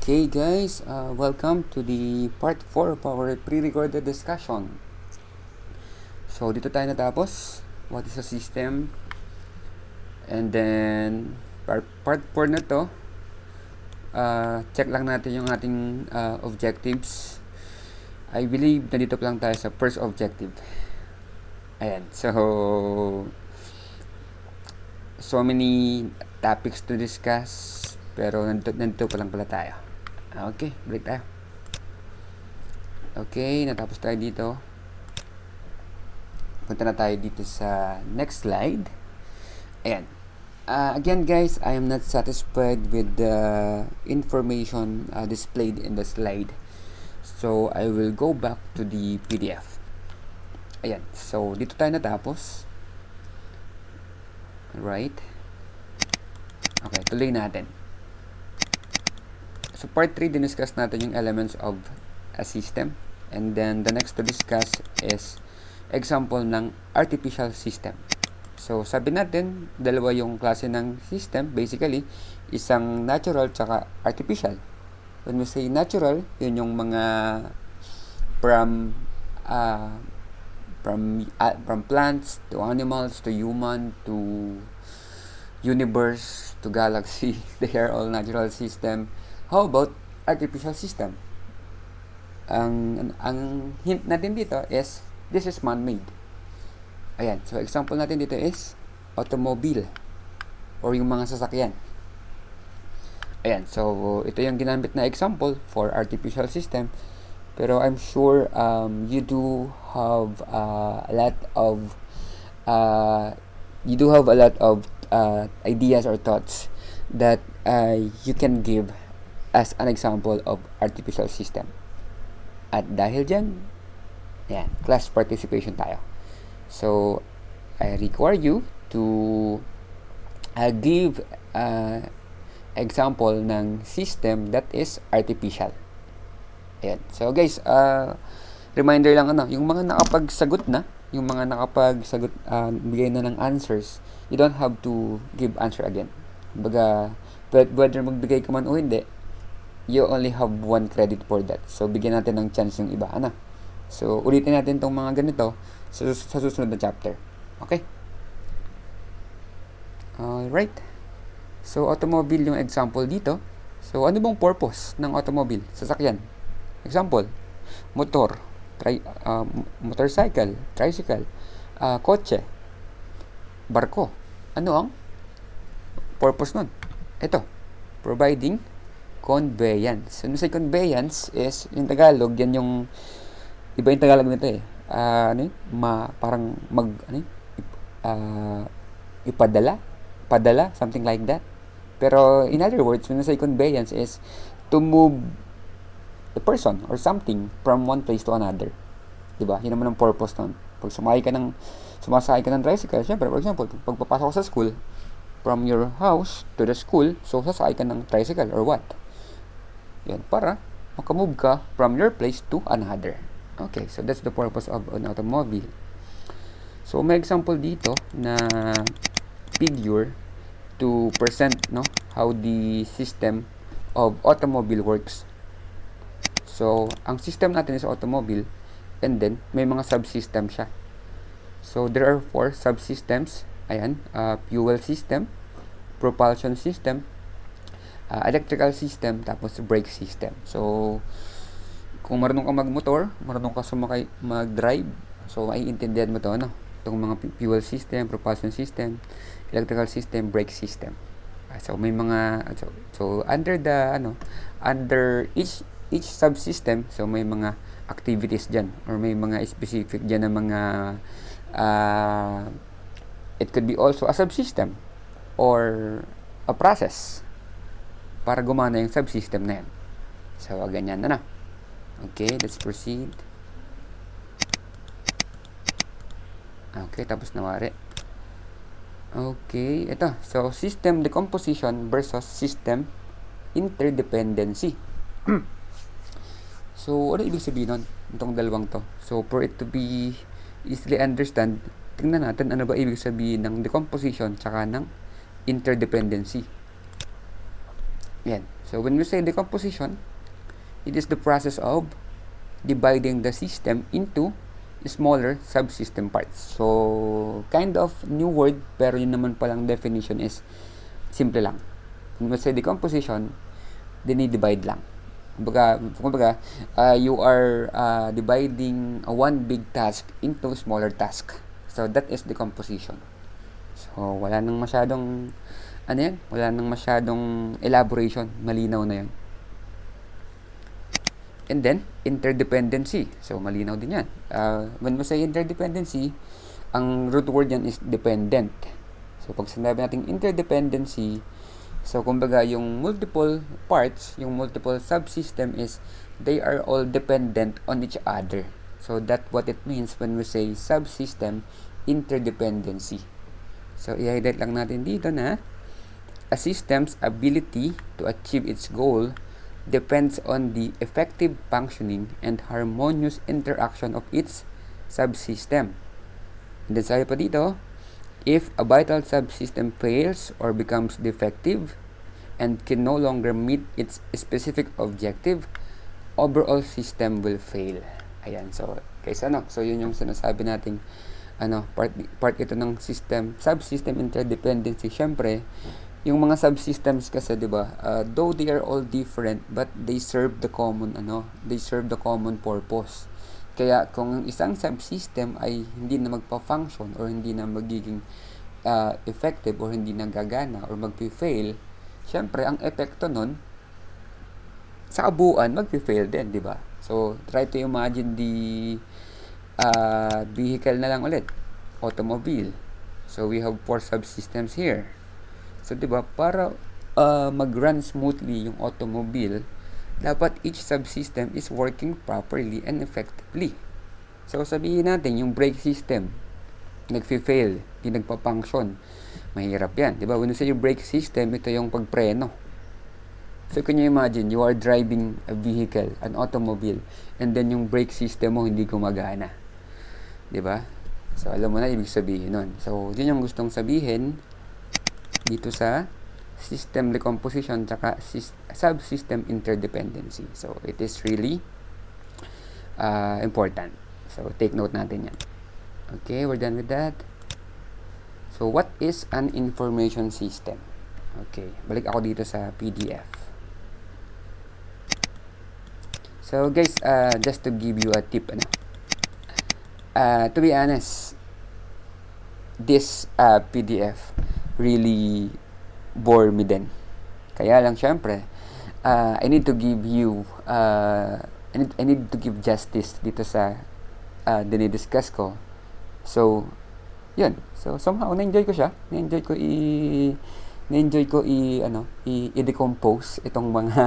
Okay guys, welcome to the part 4 of our pre-recorded discussion. So dito tayo natapos, what is a system? And then part 4 na to, check lang natin yung ating objectives. I believe nandito pa lang tayo sa first objective. Ayan, so many topics to discuss, pero nandito pa lang pala tayo. Okay, balik tayo. Okay, natapos tayo dito. Punta na tayo dito sa next slide. Ayan. Again guys, I am not satisfied with the information displayed in the slide. So, I will go back to the PDF. Ayan. So, dito tayo natapos. Right? Okay, tuloy natin. So, part 3, diniscuss natin yung elements of a system. And then, the next to discuss is example ng artificial system. So, sabi natin, dalawa yung klase ng system. Basically, isang natural tsaka artificial. When we say natural, yun yung mga from plants to animals to human to universe to galaxy. They are all natural system. How about artificial system? Ang hint natin dito is this is man-made. Ayan. So, example natin dito is automobile or yung mga sasakyan. Ayan. So, ito yung ginamit na example for artificial system. Pero I'm sure you do have a lot of ideas or thoughts that you can give as an example of artificial system. At dahil dyan, yan, class participation tayo. So, I require you to give example ng system that is artificial. Ayan. So, guys, reminder lang yung mga nakapagsagot na, bigay na ng answers, you don't have to give answer again. Baga, whether magbigay ka man o hindi, you only have one credit for that. So, bigyan natin ng chance yung iba. So, ulitin natin tong mga ganito sa susunod na chapter. Okay? Alright. So, automobile yung example dito. So, ano bang purpose ng automobile? Sasakyan. Example, motor, motorcycle, tricycle, kotse, barko. Ano ang purpose nun? Ito, providing conveyance. Ano sa conveyance is, yung Tagalog, yan yung, iba yung Tagalog nito eh. Parang padala, something like that. Pero, in other words, when you say conveyance is to move a person or something from one place to another. Diba? Yun naman ang purpose nun. Pag sumasakay ka ng tricycle, syempre, for example, pag papasok ka sa school, from your house to the school, so sasakay ka ng tricycle or what? Yan, para makamove ka from your place to another. Okay, so that's the purpose of an automobile. So, may example dito na figure to present how the system of automobile works. So, ang system natin is automobile and then may mga subsystem siya. So, there are 4 subsystems. Ayan, fuel system, propulsion system, electrical system, tapos brake system. So, kung marunong ka magmotor, marunong ka mag-drive, so maiintindihan mo to, itong mga fuel system, propulsion system, electrical system, brake system. So, may mga, so under each subsystem, so may mga activities dyan, or may mga specific dyan na mga, it could be also a subsystem, or a process, para gumana yung subsystem na yan. So, ganyan na. Okay, let's proceed. Okay, tapos nawari. Okay, ito. So, system decomposition versus system interdependency. So, ano ibig sabihin nun? Itong dalawang to. So, for it to be easily understand, tingnan natin ano ba ibig sabihin ng decomposition tsaka ng interdependency. Yan. So, when we say decomposition, it is the process of dividing the system into smaller subsystem parts. So, kind of new word, pero yun naman palang definition is simple lang. When we say decomposition, dinidivide lang. Kumbaga, you are dividing one big task into smaller task. So, that is decomposition. So, wala nang masyadong, wala nang masyadong elaboration. Malinaw na yan. And then, interdependency. So, malinaw din yan. When we say interdependency, ang root word yan is dependent. So, pag sinabi natin interdependency, so, kumbaga, yung multiple parts, yung multiple subsystem is, they are all dependent on each other. So, that's what it means when we say subsystem interdependency. So, i-highlight lang natin dito na, a system's ability to achieve its goal depends on the effective functioning and harmonious interaction of its subsystem. And then sabi pa dito, if a vital subsystem fails or becomes defective and can no longer meet its specific objective, overall system will fail. Ayan, so guys, so yun yung sinasabi nating part ito ng subsystem interdependency. Syempre, yung mga subsystems kasi, 'di ba? Though they are all different, but they serve the common purpose. Kaya kung isang subsystem ay hindi na magpa-function or hindi na magiging effective or hindi na gagana or magpi-fail, syempre ang epekto nun sa kabuuan magpi-fail din, 'di ba? So, try to imagine the vehicle na lang ulit, automobile. So, we have 4 subsystems here. So, 'di ba, para mag-run smoothly yung automobile, dapat each subsystem is working properly and effectively. So, sabihin natin, yung brake system, nagfi-fail, hindi nagpa-function, mahirap yan. 'Di ba? When you say yung brake system, ito yung pagpreno. So, can you imagine, you are driving a vehicle, an automobile, and then yung brake system mo hindi gumagana. 'Di ba? So, alam mo na ibig sabihin nun. So, yun yung gustong sabihin dito sa system decomposition tsaka subsystem interdependency. So, it is really important. So, take note natin yan. Okay, we're done with that. So, what is an information system? Okay, balik ako dito sa PDF. So, guys, just to give you a tip, to be honest, this PDF really bore me din. Kaya lang, syempre, I need to give you, I need to give justice dito sa dinidiscuss ko. So, yun. So, somehow, na-enjoy ko siya. Na-enjoy ko i-decompose itong mga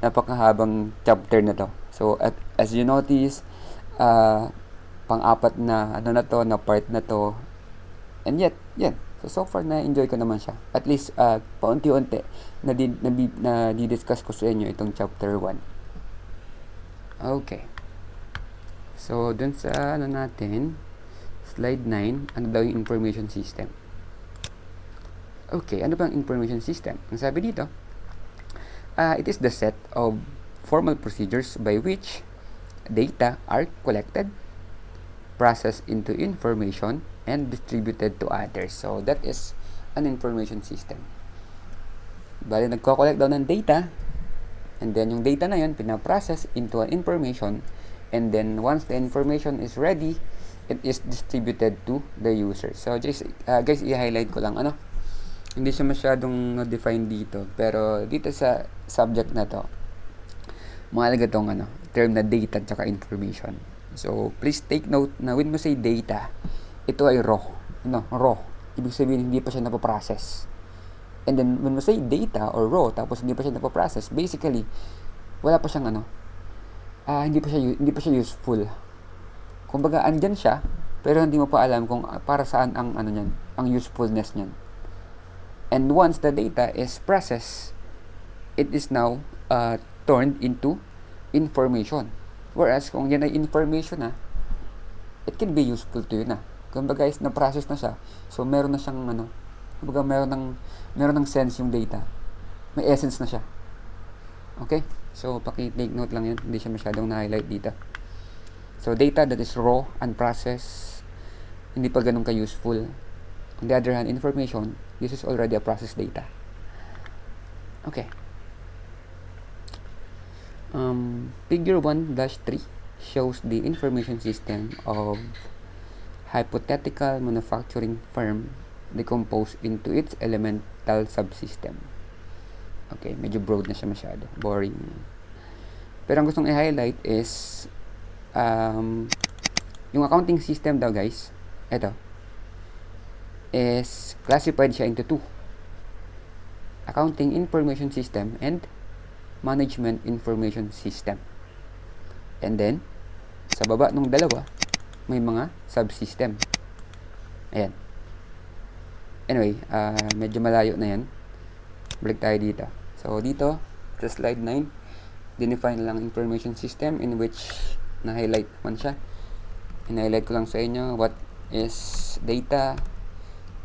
napakahabang chapter na to. So, as you notice, pang-apat na na part na to. And yet, yan. So far, na-enjoy ko naman siya. At least, paunti-unti, na di-discuss ko sa inyo itong chapter 1. Okay. So, dun sa, natin, slide 9, ano daw yung information system? Okay, ano bang information system? Ang sabi dito, it is the set of formal procedures by which data are collected, processed into information, and distributed to others. So, that is an information system. Bali, nagko-collect daw ng data, and then yung data na yun, pinaprocess into an information, and then once the information is ready, it is distributed to the user. So, guys, i-highlight ko lang, hindi siya masyadong define dito, pero dito sa subject na to, mahalaga tong term na data at saka information. So, please take note na when mo say data, ito ay raw. Raw. Ibig sabihin, hindi pa siya napaprocess. And then, when we say data or raw, tapos hindi pa siya napaprocess, basically, wala pa siyang hindi pa siya useful. Kumbaga, andyan siya, pero hindi mo pa alam kung para saan ang ang usefulness niyan. And once the data is processed, it is now turned into information. Whereas, kung yan ay information it can be useful to you na. Kumbaga guys, na-process na siya. So, meron na siyang, kumbaga meron ng sense yung data. May essence na siya. Okay? So, paki-take note lang yun. Hindi siya masyadong na-highlight dito. So, data that is raw, unprocessed, hindi pa ganun ka-useful. On the other hand, information, this is already a processed data. Okay. Figure 1-3 shows the information system of hypothetical manufacturing firm decomposed into its elemental subsystem. Okay, medyo broad na siya masyado. Boring. Pero ang gustong i-highlight is yung accounting system daw, guys, ito, is classified siya into two. Accounting Information System and Management Information System. And then, sa baba nung dalawa, may mga subsystem. Ayan. Anyway, medyo malayo na yan. Balik tayo dito. So, dito, sa slide 9, dinefine lang information system in which na-highlight naman siya. In-highlight ko lang sa inyo what is data,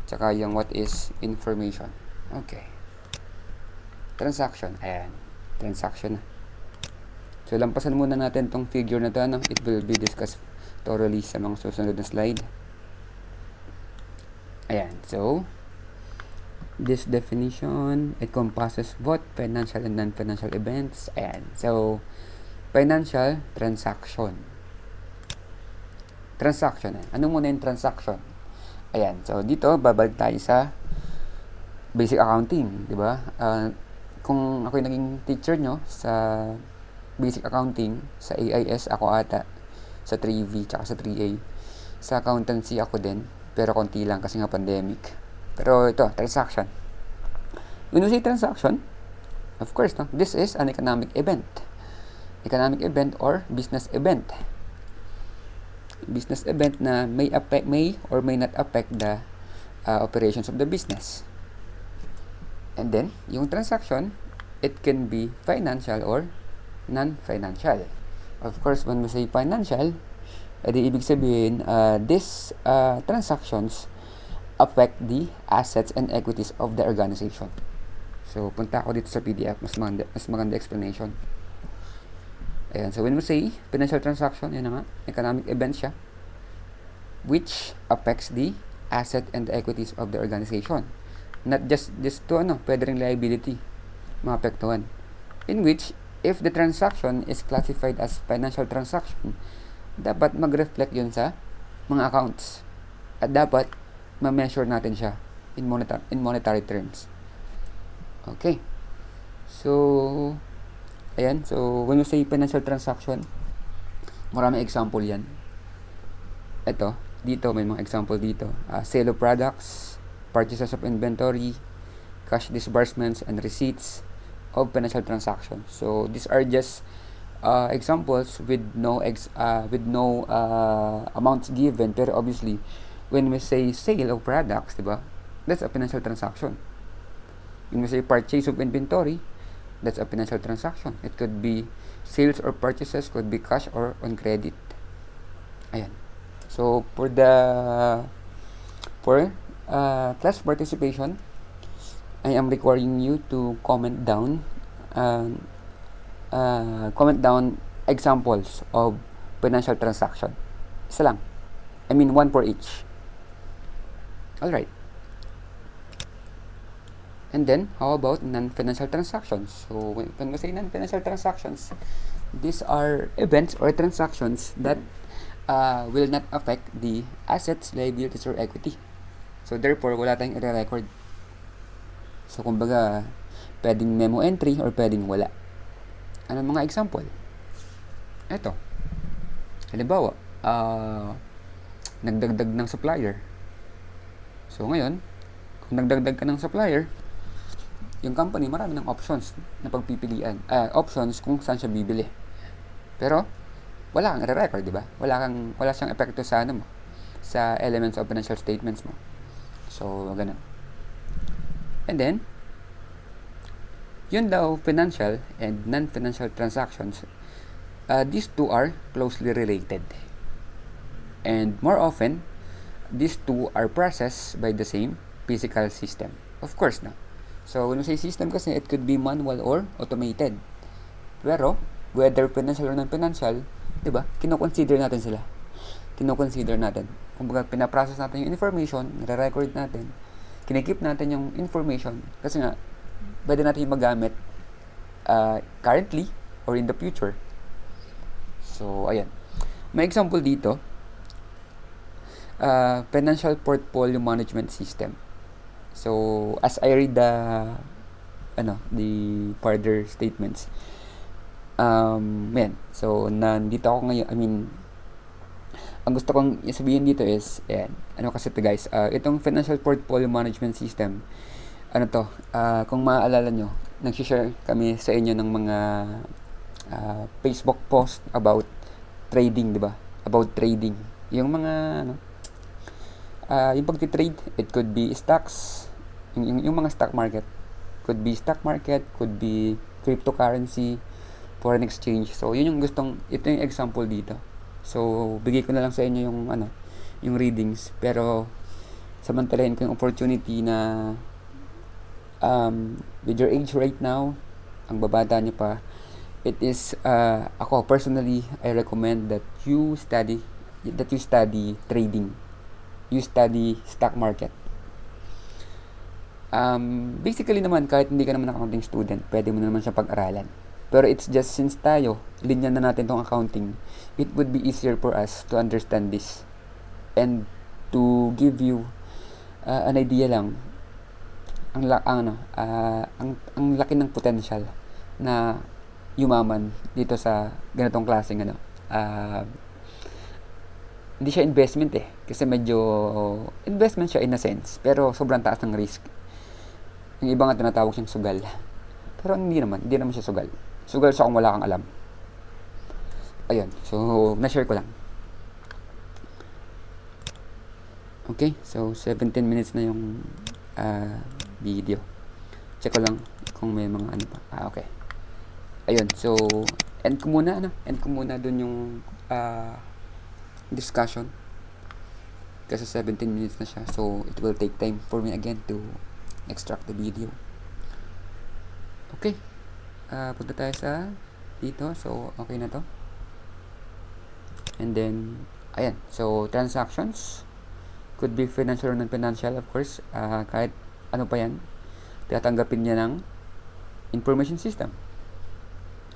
tsaka yung what is information. Okay. Transaction. Ayan. Transaction na. So, lampasan muna natin tong figure na to. It will be discussed thoroughly sa mga susunod na slide. Ayan. So, this definition, it encompasses both financial and non-financial events. Ayan. So, financial transaction. Transaction. Ano muna yung transaction? Ayan. So, dito, babalik tayo sa basic accounting. Diba? Kung ako yung naging teacher nyo sa basic accounting, sa AIS ako ata, sa 3V, tsaka sa 3A. Sa accountancy ako din, pero konti lang kasi nga pandemic. Pero ito, transaction. When we say transaction, of course, no, this is an economic event. Economic event or business event. Business event na may or may not affect the operations of the business. And then, yung transaction, it can be financial or non-financial. Of course, when we say financial, edi ibig sabihin, these transactions affect the assets and equities of the organization. So, punta ako dito sa PDF, mas maganda explanation. Ayan, so when we say financial transaction, yun na nga, economic event siya, which affects the asset and the equities of the organization. Not just to pwede rin liability maapektuhan. In which, if the transaction is classified as financial transaction, dapat mag-reflect yun sa mga accounts. At dapat ma-measure natin siya in monetary terms. Okay. So, ayan. So, when we say financial transaction, maraming example yan. Ito, dito, may mga example dito. Sale of products, purchases of inventory, cash disbursements, and receipts of financial transactions. So, these are just examples with no amounts given. Pero obviously, when we say sale of products, diba, that's a financial transaction. When we say purchase of inventory, that's a financial transaction. It could be sales or purchases, could be cash or on credit. Ayan. So, for class participation, I am requiring you to comment down examples of financial transaction. Isa lang. I mean, one for each. Alright. And then, how about non-financial transactions? So, when we say non-financial transactions, these are events or transactions that will not affect the assets, liabilities, or equity. So, therefore, wala tayong i-record. So, kumbaga, pwedeng memo entry or pwedeng wala. Ano mga example? Ito. Halimbawa, nagdagdag ng supplier. So, ngayon, kung nagdagdag ka ng supplier, yung company, marami ng options na pagpipilian. Options kung saan siya bibili. Pero, wala kang i-record, di ba? Wala siyang epekto sa sa elements of financial statements mo. So, ganun. And then, yun daw, financial and non-financial transactions, these two are closely related. And more often, these two are processed by the same physical system. Of course na. So, when we say system kasi, it could be manual or automated. Pero, whether financial or non-financial, di ba, kinoconsider natin sila. Kinoconsider natin. Kumbaga, pinaprocess natin yung information, nire-record natin, kinikip natin yung information, kasi nga, pwede natin yung magamit currently or in the future. So, ayan. May example dito, financial portfolio management system. So, as I read the further statements, yan. So, nandito ako ngayon, ang gusto kong sabihin dito is, ayan, ano kasi to guys, itong financial portfolio management system, kung maaalala nyo, nag-share kami sa inyo ng mga Facebook post about trading, di ba? About trading. Yung mga, yung pagtitrade, it could be stocks, yung mga stock market. Could be stock market, could be cryptocurrency, foreign exchange. So, yun yung ito yung example dito. So, bigay ko na lang sa inyo yung readings. Pero, samantalahin ko yung opportunity na with your age right now, ang babata nyo pa, it is, ako personally, I recommend that you study trading. You study stock market. Basically naman, kahit hindi ka naman accounting student, pwede mo naman siya pag-aralan. Pero it's just since tayo, linya na natin tong accounting, it would be easier for us to understand this and to give you an idea lang ang laki ng potential na yumaman dito sa ganitong klaseng hindi siya investment kasi medyo investment siya in a sense, pero sobrang taas ng risk. Yung iba nga tinatawag siyang sugal, pero hindi naman siya sugal siya kung wala kang alam. Ayun, so na-share ko lang. Okay, so 17 minutes na yung video. Check ko lang kung may mga pa. Okay. Ayun, so end ko muna dun yung discussion. Kasi 17 minutes na siya. So, it will take time for me again to extract the video. Okay. Punta tayo sa dito. So, okay na to. And then, ayan. So, transactions could be financial or non-financial, of course. Kahit ano pa yan, tatanggapin niya ng information system.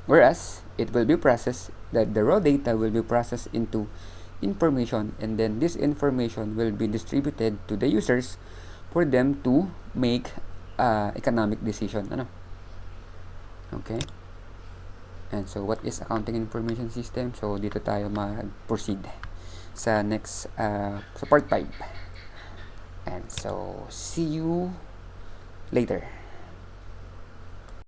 Whereas, it will be processed, that the raw data will be processed into information, and then this information will be distributed to the users for them to make economic decision. Okay? And so, what is accounting information system? So, dito tayo mag-proceed sa next, sa part 5. And so, see you later.